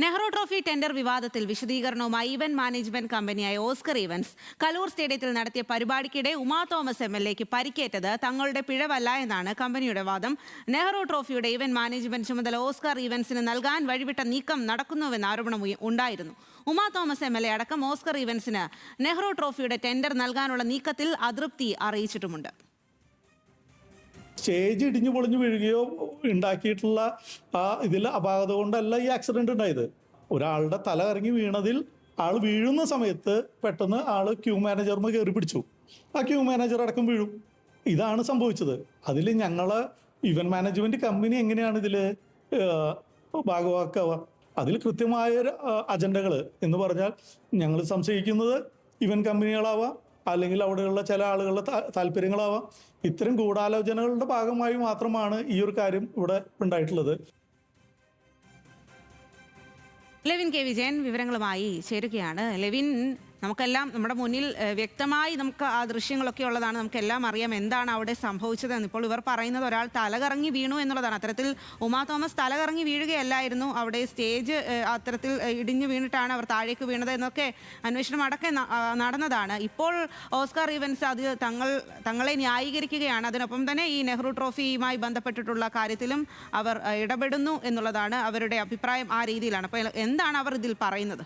Nehru trophy tender വിവാദത്തിൽ വിശദീകരണവുമായി event management കമ്പനിയായ ഓസ്കർ ഇവന്റ്സ് കലൂർ സ്റ്റേഡിയത്തിൽ നടത്തിയ പരിപാടിക്കിടെ ഉമാ തോമസ് MLAക്ക് പരിക്കേറ്റത് തങ്ങളുടെ പിഴവല്ല എന്നാണ് കമ്പനിയുടെ വാദം. നെഹ്റു ട്രോഫിയുടെ ഇവന്റ് മാനേജ്മെന്റ് ചുമതല ഓസ്കർ ഇവന്റ്സിന് നൽകാൻ വഴിവിട്ട നീക്കം നടക്കുന്നുവെന്ന ആരോപണം ഉണ്ടായിരുന്നു. ഉമാ തോമസ് MLA അടക്കം ഓസ്കർ ഇവന്റ്സിന് നെഹ്റു ട്രോഫിയുടെ ടെൻഡർ നൽകാനുള്ള നീക്കത്തിൽ അതൃപ്തി അറിയിച്ചിട്ടുമുണ്ട്. സ്റ്റേജ് ഇടിഞ്ഞു പൊളിഞ്ഞു വീഴുകയോ ഉണ്ടാക്കിയിട്ടുള്ള ഇതിൽ അപാകത കൊണ്ടല്ല ഈ ആക്സിഡന്റ് ഉണ്ടായത്. ഒരാളുടെ തല ഇറങ്ങി വീണതിൽ ആൾ വീഴുന്ന സമയത്ത് പെട്ടെന്ന് ആള് ക്യൂ മാനേജറിന് കയറി പിടിച്ചു. ആ ക്യൂ മാനേജർ അടക്കം വീഴും. ഇതാണ് സംഭവിച്ചത്. അതിൽ ഞങ്ങള് ഇവന്റ് മാനേജ്മെന്റ് കമ്പനി എങ്ങനെയാണ് ഇതിൽ ഭാഗവാക്കാവുക? അതിൽ കൃത്യമായ അജണ്ടകൾ എന്ന് പറഞ്ഞാൽ ഞങ്ങൾ സംശയിക്കുന്നത് ഇവന്റ് കമ്പനികളാവാം, അല്ലെങ്കിൽ അവിടെയുള്ള ചില ആളുകളുടെ താല്പര്യങ്ങളാവാം. ഇത്തരം ഗൂഢാലോചനകളുടെ ഭാഗമായി മാത്രമാണ് ഈ ഒരു കാര്യം ഇവിടെ ഉണ്ടായിട്ടുള്ളത്. ലെവിൻ കെ വിജയൻ വിവരങ്ങളുമായി ചേരുകയാണ്. ലെവിൻ, നമുക്കെല്ലാം നമ്മുടെ മുന്നിൽ വ്യക്തമായി നമുക്ക് ആ ദൃശ്യങ്ങളൊക്കെ ഉള്ളതാണ്. നമുക്കെല്ലാം അറിയാം എന്താണ് അവിടെ സംഭവിച്ചതെന്ന്. ഇപ്പോൾ ഇവർ പറയുന്നത് ഒരാൾ തലകറങ്ങി വീണു എന്നുള്ളതാണ്. അത്തരത്തിൽ ഉമാ തോമസ് തലകറങ്ങി വീഴുകയല്ലായിരുന്നു. അവിടെ സ്റ്റേജ് അത്തരത്തിൽ ഇടിഞ്ഞു വീണിട്ടാണ് അവർ താഴേക്ക് വീണത് എന്നൊക്കെ അന്വേഷണം അടക്കം നടന്നതാണ്. ഇപ്പോൾ ഓസ്കാർ ഇവന്റ്സ് അത് തങ്ങളെ ന്യായീകരിക്കുകയാണ്. അതിനൊപ്പം തന്നെ ഈ നെഹ്റു ട്രോഫിയുമായി ബന്ധപ്പെട്ടിട്ടുള്ള കാര്യത്തിലും അവർ ഇടപെടുന്നു എന്നുള്ളതാണ് അവരുടെ അഭിപ്രായം. ആ രീതിയിലാണ്. അപ്പോൾ എന്താണ് അവർ ഇതിൽ പറയുന്നത്?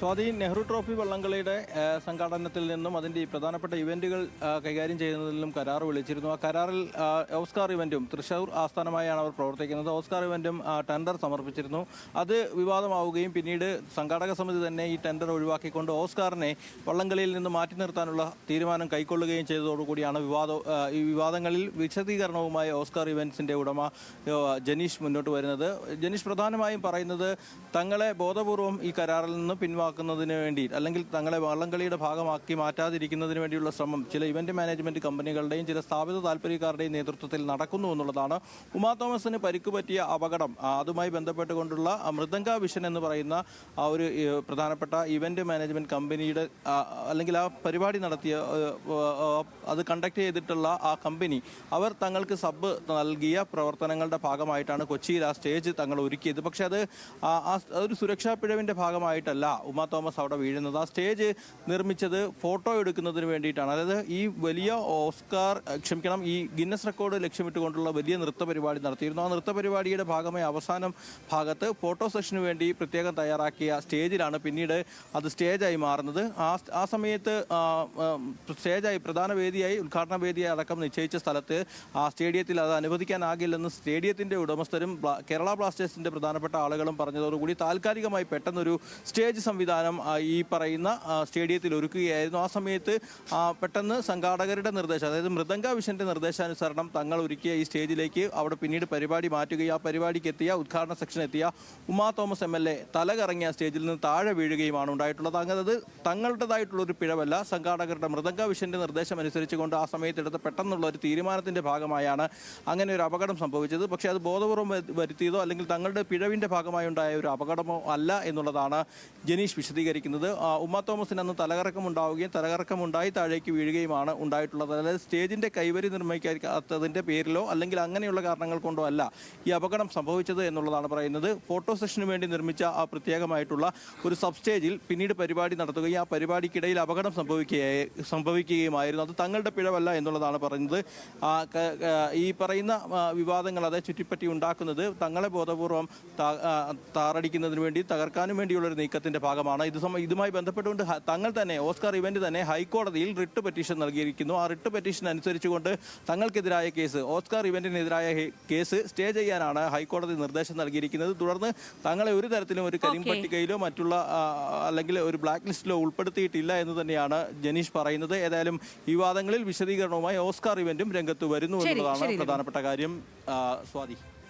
സ്വാതി, നെഹ്റു ട്രോഫി വള്ളംകളിയുടെ സംഘാടനത്തിൽ നിന്നും അതിൻ്റെ പ്രധാനപ്പെട്ട ഇവൻറ്റുകൾ കൈകാര്യം ചെയ്യുന്നതിൽ നിന്നും കരാർ വിളിച്ചിരുന്നു. ആ കരാറിൽ ഓസ്കാർ ഇവൻറ്റും തൃശ്ശൂർ ആസ്ഥാനമായാണ് അവർ പ്രവർത്തിക്കുന്നത്. ഓസ്കാർ ഇവൻറ്റും ടെൻഡർ സമർപ്പിച്ചിരുന്നു. അത് വിവാദമാവുകയും പിന്നീട് സംഘാടക സമിതി തന്നെ ഈ ടെൻഡർ ഒഴിവാക്കിക്കൊണ്ട് ഓസ്കാറിനെ വള്ളംകളിയിൽ നിന്ന് മാറ്റി നിർത്താനുള്ള തീരുമാനം കൈക്കൊള്ളുകയും ചെയ്തതോടുകൂടിയാണ് ഈ വിവാദങ്ങളിൽ വിശദീകരണവുമായി ഓസ്കാർ ഇവൻറ്റ്സിൻ്റെ ഉടമ ജനീഷ് മുന്നോട്ട് വരുന്നത്. ജനീഷ് പ്രധാനമായും പറയുന്നത് തങ്ങളെ ബോധപൂർവം ഈ കരാറിൽ നിന്ന് ക്കുന്നതിന് വേണ്ടി, അല്ലെങ്കിൽ തങ്ങളെ വള്ളംകളിയുടെ ഭാഗമാക്കി മാറ്റാതിരിക്കുന്നതിന് വേണ്ടിയുള്ള ശ്രമം ചില ഇവന്റ് മാനേജ്മെന്റ് കമ്പനികളുടെയും ചില സ്ഥാപിത താല്പര്യക്കാരുടെയും നേതൃത്വത്തിൽ നടക്കുന്നു എന്നുള്ളതാണ്. ഉമാ തോമസിന് പരിക്ക് പറ്റിയ അപകടം, അതുമായി ബന്ധപ്പെട്ടുകൊണ്ടുള്ള മൃദംഗ വിഷൻ എന്ന് പറയുന്ന ആ ഒരു പ്രധാനപ്പെട്ട ഇവന്റ് മാനേജ്മെന്റ് കമ്പനിയുടെ അല്ലെങ്കിൽ ആ പരിപാടി നടത്തിയ അത് കണ്ടക്ട് ചെയ്തിട്ടുള്ള ആ കമ്പനി അവർ തങ്ങൾക്ക് സബ് നൽകിയ പ്രവർത്തനങ്ങളുടെ ഭാഗമായിട്ടാണ് കൊച്ചിയിൽ ആ സ്റ്റേജ് തങ്ങൾ ഒരുക്കിയത്. പക്ഷെ അത് ഒരു സുരക്ഷാ പിഴവിന്റെ ഭാഗമായിട്ടല്ല ഉമാ തോമസ് അവിടെ വീഴുന്നത്. ആ സ്റ്റേജ് നിർമ്മിച്ചത് ഫോട്ടോ എടുക്കുന്നതിന് വേണ്ടിയിട്ടാണ്. അതായത് ഈ വലിയ ഈ ഗിന്നസ് റെക്കോർഡ് ലക്ഷ്യമിട്ടുകൊണ്ടുള്ള വലിയ നൃത്ത പരിപാടി നടത്തിയിരുന്നു. ആ നൃത്ത പരിപാടിയുടെ ഭാഗമായി അവസാനം ഭാഗത്ത് ഫോട്ടോ സെഷന് വേണ്ടി പ്രത്യേകം തയ്യാറാക്കിയ സ്റ്റേജിലാണ് പിന്നീട് അത് സ്റ്റേജായി മാറുന്നത്. ആ സമയത്ത് സ്റ്റേജായി പ്രധാന വേദിയായി ഉദ്ഘാടന വേദിയായി അടക്കം നിശ്ചയിച്ച സ്ഥലത്ത് ആ സ്റ്റേഡിയത്തിൽ അത് അനുവദിക്കാനാകില്ലെന്ന് സ്റ്റേഡിയത്തിൻ്റെ ഉടമസ്ഥരും കേരള ബ്ലാസ്റ്റേഴ്സിൻ്റെ പ്രധാനപ്പെട്ട ആളുകളും പറഞ്ഞതോടുകൂടി താൽക്കാലികമായി പെട്ടെന്നൊരു സ്റ്റേജ് സംവിധാനം ഈ പറയുന്ന സ്റ്റേഡിയത്തിൽ ഒരുക്കുകയായിരുന്നു. ആ സമയത്ത് പെട്ടെന്ന് സംഘാടകരുടെ നിർദ്ദേശം, അതായത് മൃദംഗ വിഷന്റെ നിർദ്ദേശാനുസരണം തങ്ങൾ ഒരുക്കിയ ഈ സ്റ്റേജിലേക്ക് അവിടെ പിന്നീട് പരിപാടി മാറ്റുകയും ആ പരിപാടിക്ക് എത്തിയ ഉദ്ഘാടന സെക്ഷൻ എത്തിയ ഉമാ തോമസ് MLA തലകറങ്ങിയ സ്റ്റേജിൽ നിന്ന് താഴെ വീഴുകയുമാണ് ഉണ്ടായിട്ടുള്ളത്. അങ്ങനെ തങ്ങളുടേതായിട്ടുള്ളൊരു പിഴവല്ല, സംഘാടകരുടെ മൃദംഗ വിഷന്റെ നിർദ്ദേശം അനുസരിച്ചുകൊണ്ട് ആ സമയത്ത് എടുത്ത പെട്ടെന്നുള്ള ഒരു തീരുമാനത്തിന്റെ ഭാഗമായാണ് അങ്ങനെ ഒരു അപകടം സംഭവിച്ചത്. പക്ഷേ അത് ബോധപൂർവം വരുത്തിയതോ അല്ലെങ്കിൽ തങ്ങളുടെ പിഴവിന്റെ ഭാഗമായി ഉണ്ടായ ഒരു അപകടമോ അല്ല എന്നുള്ളതാണ് ജനീഷ് വിശദീകരിക്കുന്നത്. ഉമാ തോമസിന് അന്ന് തലകറക്കമുണ്ടായി താഴേക്ക് വീഴുകയുമാണ് ഉണ്ടായിട്ടുള്ളത്. അതായത് സ്റ്റേജിന്റെ കൈവരി നിർമ്മിക്കാത്തതിന്റെ പേരിലോ അല്ലെങ്കിൽ അങ്ങനെയുള്ള കാരണങ്ങൾ കൊണ്ടോ അല്ല ഈ അപകടം സംഭവിച്ചത് എന്നുള്ളതാണ് പറയുന്നത്. ഫോട്ടോ സെഷന് വേണ്ടി നിർമ്മിച്ച ആ പ്രത്യേകമായിട്ടുള്ള ഒരു സബ് സ്റ്റേജിൽ പിന്നീട് പരിപാടി നടത്തുകയും ആ പരിപാടിക്കിടയിൽ അപകടം സംഭവിക്കുകയുമായിരുന്നു. അത് തങ്ങളുടെ പിഴവല്ല എന്നുള്ളതാണ് പറയുന്നത്. ഈ പറയുന്ന വിവാദങ്ങൾ അതായത് ചുറ്റിപ്പറ്റി ഉണ്ടാക്കുന്നത് തങ്ങളെ ബോധപൂർവം താറടിക്കുന്നതിന് വേണ്ടി തകർക്കാനും വേണ്ടിയുള്ളൊരു നീക്കത്തിന്റെ ഭാഗമാണ്. ഇതുമായി ബന്ധപ്പെട്ടുകൊണ്ട് തങ്ങൾ തന്നെ ഓസ്കാർ ഇവന്റ് തന്നെ ഹൈക്കോടതിയിൽ റിട്ട് പെറ്റീഷൻ നൽകിയിരിക്കുന്നു. ആ റിട്ട് പെറ്റീഷൻ അനുസരിച്ചുകൊണ്ട് തങ്ങൾക്കെതിരായ കേസ്, ഓസ്കാർ ഇവന്റിനെതിരായ കേസ് സ്റ്റേ ചെയ്യാനാണ് ഹൈക്കോടതി നിർദ്ദേശം നൽകിയിരിക്കുന്നത്. തുടർന്ന് തങ്ങളെ ഒരു തരത്തിലും ഒരു കരിം പട്ടികയിലോ മറ്റുള്ള അല്ലെങ്കിൽ ഒരു ബ്ലാക്ക് ലിസ്റ്റിലോ ഉൾപ്പെടുത്തിയിട്ടില്ല എന്ന് തന്നെയാണ് ജനീഷ് പറയുന്നത്. ഏതായാലും വിവാദങ്ങളിൽ വിശദീകരണവുമായി ഓസ്കാർ ഇവന്റും രംഗത്ത് വരുന്നു എന്നുള്ളതാണ് പ്രധാനപ്പെട്ട കാര്യം. സ്വാതി.